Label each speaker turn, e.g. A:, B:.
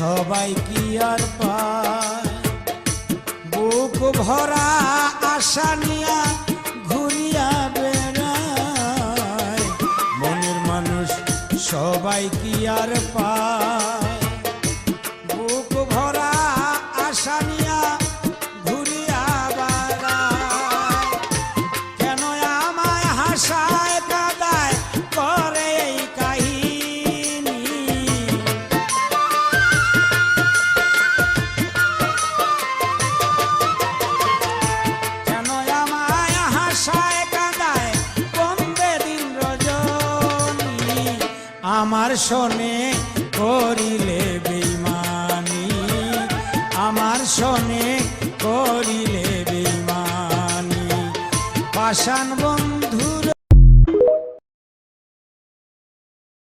A: সবাই কি আর পায়। বুক ভরা আশা নিয়া ঘুরিয়া বেড়ায়, মনের মানুষ সবাই কি আর পায়। বুক ভরা আশা নিয়া ঘুরিয়া বেড়ায়, কেন আমায় হাসায় কাঁদায় করে এই কাহিনী। কেন আমায় হাসায় কাঁদায় বন্দে দিন রজনী, আমার শোনে করিলে বেইমানি, আমার শোনে করিলে বেইমানি। পাষাণ বন্ধু